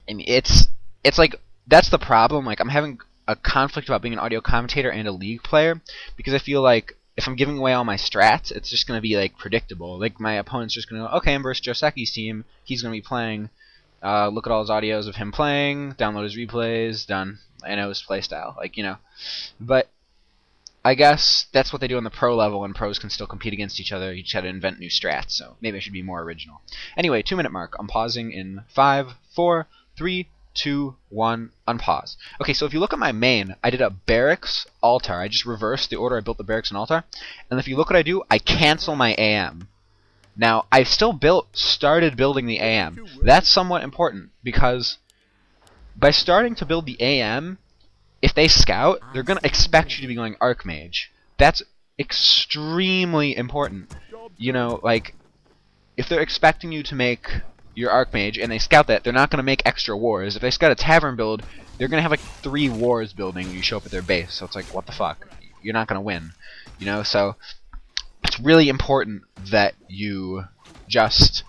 I mean, it's like that's the problem. Like I'm having a conflict about being an audio commentator and a League player because I feel like if I'm giving away all my strats, it's just gonna be like predictable. Like my opponent's just gonna go, okay, I'm versus Joseki's team. He's gonna be playing. Look at all his audios of him playing. Download his replays. Done. I know his playstyle. Like but I guess that's what they do on the pro level, and pros can still compete against each other. You just gotta invent new strats. So maybe I should be more original. Anyway, 2-minute mark. I'm pausing in 5, 4, 3, 2, 1, unpause. Okay, so if you look at my main, I did a barracks altar. I just reversed the order I built the barracks and altar. And if you look what I do, I cancel my AM. Now, I've still started building the AM. That's somewhat important, because by starting to build the AM, if they scout, they're going to expect you to be going Archmage. That's extremely important. Like, if they're expecting you to make your Archmage, and they scout that, they're not going to make extra wars. If they scout a Tavern build, they're going to have like 3 wars building when you show up at their base. So it's like, what the fuck? You're not going to win. So it's really important that you just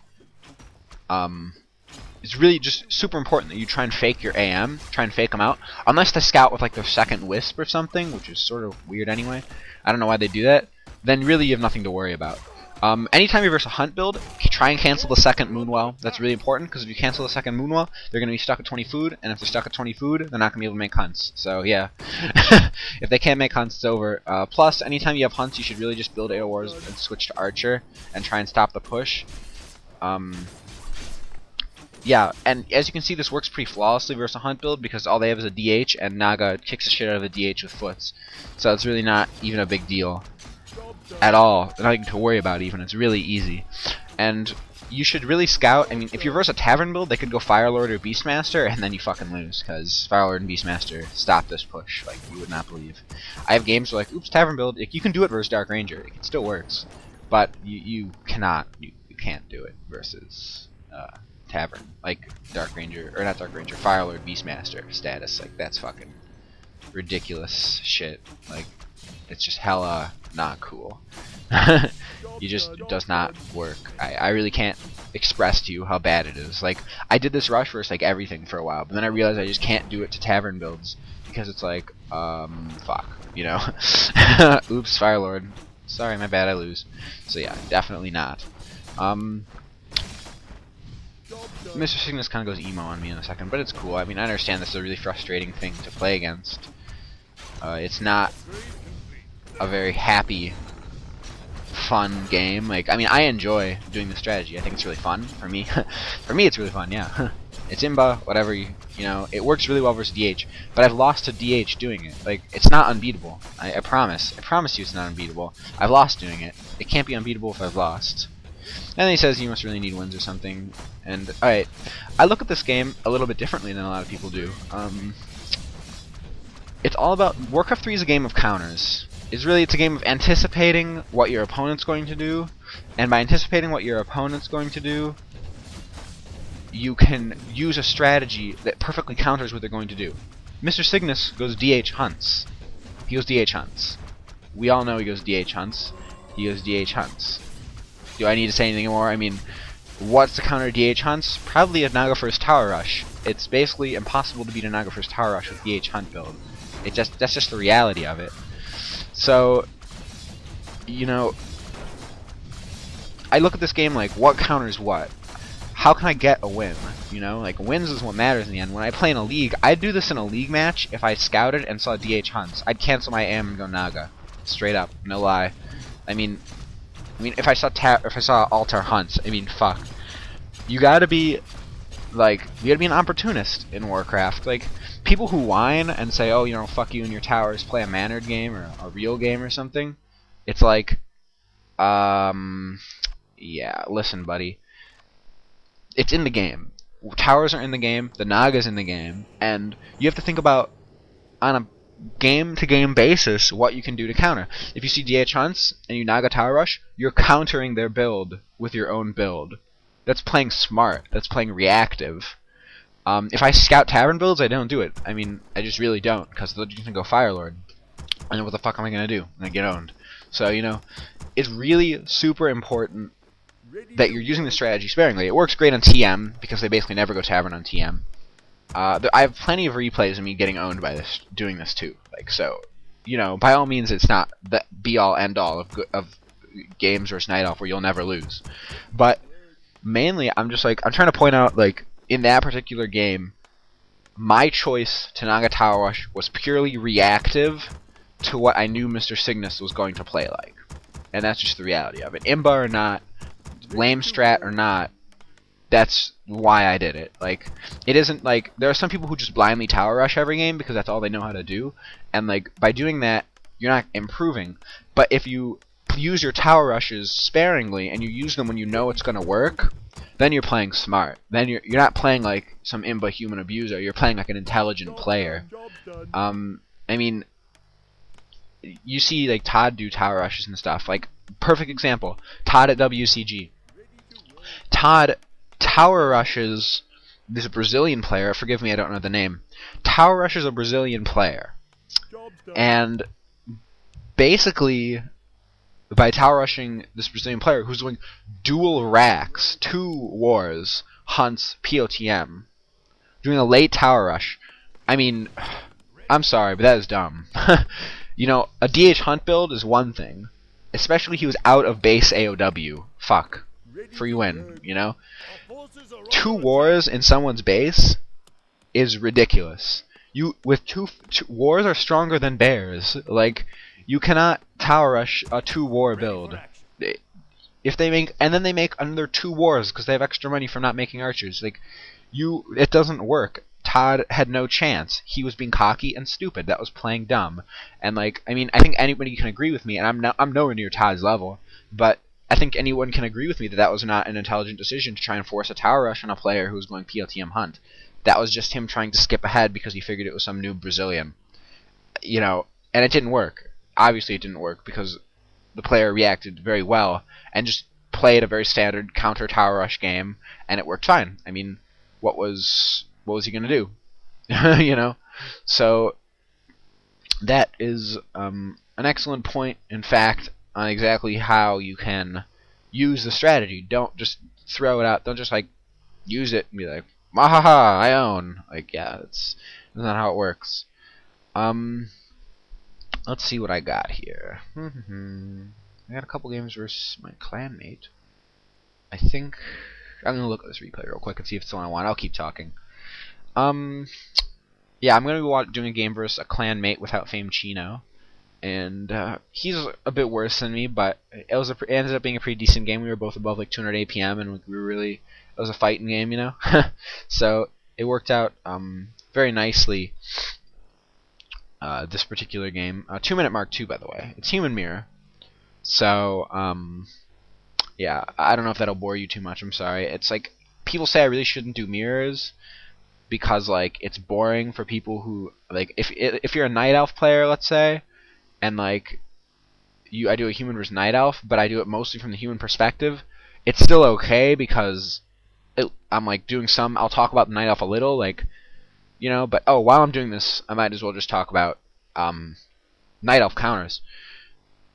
it's really just super important that you try and fake your AM, try and fake them out, unless they scout with like their second wisp or something, which is sort of weird anyway. I don't know why they do that. Then really you have nothing to worry about. Anytime you verse a hunt build, try and cancel the second Moonwell. That's really important, because if you cancel the second Moonwell, they're going to be stuck at 20 food, and if they're stuck at 20 food, they're not going to be able to make hunts. So yeah, if they can't make hunts, it's over. Plus, anytime you have hunts, you should really just build AO Wars and switch to Archer, and try and stop the push. Yeah, and as you can see, this works pretty flawlessly versus a hunt build, because all they have is a DH, and Naga kicks the shit out of a DH with foots. So it's really not even a big deal at all. Nothing to worry about even. It's really easy. And you should really scout. I mean, if you verse a Tavern build, they could go Firelord or Beastmaster, and then you fucking lose, because Firelord and Beastmaster stop this push like you would not believe. I have games where like, oops, Tavern build. You can do it versus Dark Ranger. It still works. But you cannot. You can't do it versus Tavern. Like Dark Ranger, or not Dark Ranger, Firelord, Beastmaster status. Like, that's fucking ridiculous shit. Like, it's just hella not cool. It just does not work. I really can't express to you how bad it is. Like, I did this rush versus like everything for a while, but then I realized I just can't do it to Tavern builds, because it's like, fuck, Oops, Firelord. Sorry, my bad, I lose. So yeah, definitely not. Mr. Cygnus kind of goes emo on me in a second, but it's cool. I mean, I understand this is a really frustrating thing to play against. It's not a very happy, fun game. Like, I mean, I enjoy doing the strategy. I think it's really fun for me. For me, it's really fun. Yeah, it's imba, whatever. It works really well versus DH. But I've lost to DH doing it. Like, it's not unbeatable. I promise. I promise you, it's not unbeatable. I've lost doing it. It can't be unbeatable if I've lost. And then he says you must really need wins or something. And alright, I look at this game a little bit differently than a lot of people do. It's all about Warcraft 3 is a game of counters. It's a game of anticipating what your opponent's going to do, and by anticipating what your opponent's going to do, you can use a strategy that perfectly counters what they're going to do. Mr. Cygnus goes DH hunts. He goes DH hunts. We all know he goes DH hunts. He goes DH hunts. Do I need to say anything more? I mean, what's the counter DH hunts? Probably a Naga first Tower Rush. It's basically impossible to beat a Naga first Tower Rush with DH hunt build. That's just the reality of it. So, I look at this game like, what counters what? How can I get a win? Like, wins is what matters in the end. When I play in a league, I'd do this in a league match if I scouted and saw DH hunts. I'd cancel my AM and go Naga. Straight up, no lie. I mean, if I saw altar hunts, I mean, fuck. You gotta be an opportunist in Warcraft. Like, people who whine and say, oh, fuck you and your towers, play a mannered game or a real game or something. It's like, yeah, listen, buddy. It's in the game. Towers are in the game, the Naga's in the game, and you have to think about, on a game-to-game basis, what you can do to counter. If you see DH hunts and you Naga Tower Rush, you're countering their build with your own build. That's playing smart. That's playing reactive. If I scout Tavern builds, I don't do it. I mean, I just really don't, because they're just going to go Firelord. And what the fuck am I going to do? And I get owned. So, it's really super important that you're using the strategy sparingly. It works great on TM, because they basically never go Tavern on TM. I have plenty of replays of me getting owned by this, doing this too. Like, so, you know, by all means, it's not the be all end all of games versus Night Elf where you'll never lose. But mainly, I'm trying to point out, like, in that particular game, my choice to Naga Tower Rush was purely reactive to what I knew Mr. Cygnus was going to play like. And that's just the reality of it. Imba or not, lame strat or not, that's why I did it. Like, it isn't like, there are some people who just blindly tower rush every game because that's all they know how to do, and like, by doing that, you're not improving. But if you use your tower rushes sparingly, and you use them when you know it's gonna work, then you're playing smart. Then you're not playing like some imba human abuser, you're playing like an intelligent player. I mean, you see like Todd do tower rushes and stuff. Like, perfect example, Todd at WCG. Todd tower rushes this Brazilian player, forgive me, I don't know the name. Tower rushes a Brazilian player. And basically, by tower rushing this Brazilian player who's doing dual racks, 2 wars, hunts, POTM, doing a late tower rush, I mean, I'm sorry, but that is dumb. You know, a DH hunt build is one thing. Especially he was out of base AOW. Fuck. Free win, you know? 2 wars in someone's base is ridiculous. With two wars are stronger than bears. Like, you cannot tower rush a 2 war build. If they make, and then they make another 2 wars because they have extra money from not making archers. Like, it doesn't work. Todd had no chance. He was being cocky and stupid. That was playing dumb. And like, I mean, I think anybody can agree with me, and I'm nowhere near Todd's level, but I think anyone can agree with me that that was not an intelligent decision to try and force a tower rush on a player who was going PLTM hunt. That was just him trying to skip ahead because he figured it was some new Brazilian. You know, and it didn't work. Obviously it didn't work because the player reacted very well and just played a very standard counter tower rush game, and it worked fine. I mean, what was he going to do? You know? So, that is an excellent point, in fact, on exactly how you can use the strategy. Don't just throw it out. Don't just, like, use it and be like, "Mahaha, I own." Like, yeah, that's not how it works. Let's see what I got here. I got a couple games versus my clanmate. I think I'm gonna look at this replay real quick and see if it's the one I want. I'll keep talking. Yeah, I'm gonna be doing a game versus a clanmate without Fame Chino, and he's a bit worse than me, but it ended up being a pretty decent game. We were both above like 200 APM, and we were really, it was a fighting game, you know. So it worked out very nicely. This particular game, 2-minute mark 2, by the way. It's human mirror. So yeah, I don't know if that'll bore you too much. I'm sorry. It's like, people say I really shouldn't do mirrors because like it's boring for people who like, if you're a Night Elf player, let's say, and like I do a human versus Night Elf, but I do it mostly from the human perspective, it's still okay because I'm like doing some, I'll talk about the Night Elf a little, like, you know, but oh, while I'm doing this, I might as well just talk about Night Elf counters.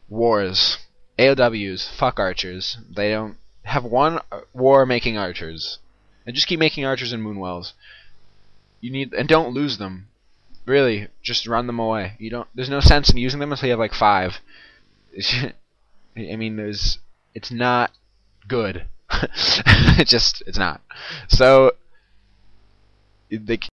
Wars. AOWs. Fuck archers. They don't have one war making archers. And just keep making archers and moonwells. And don't lose them. Really, just run them away. There's no sense in using them until you have like 5. I mean, it's not good. It's not. So,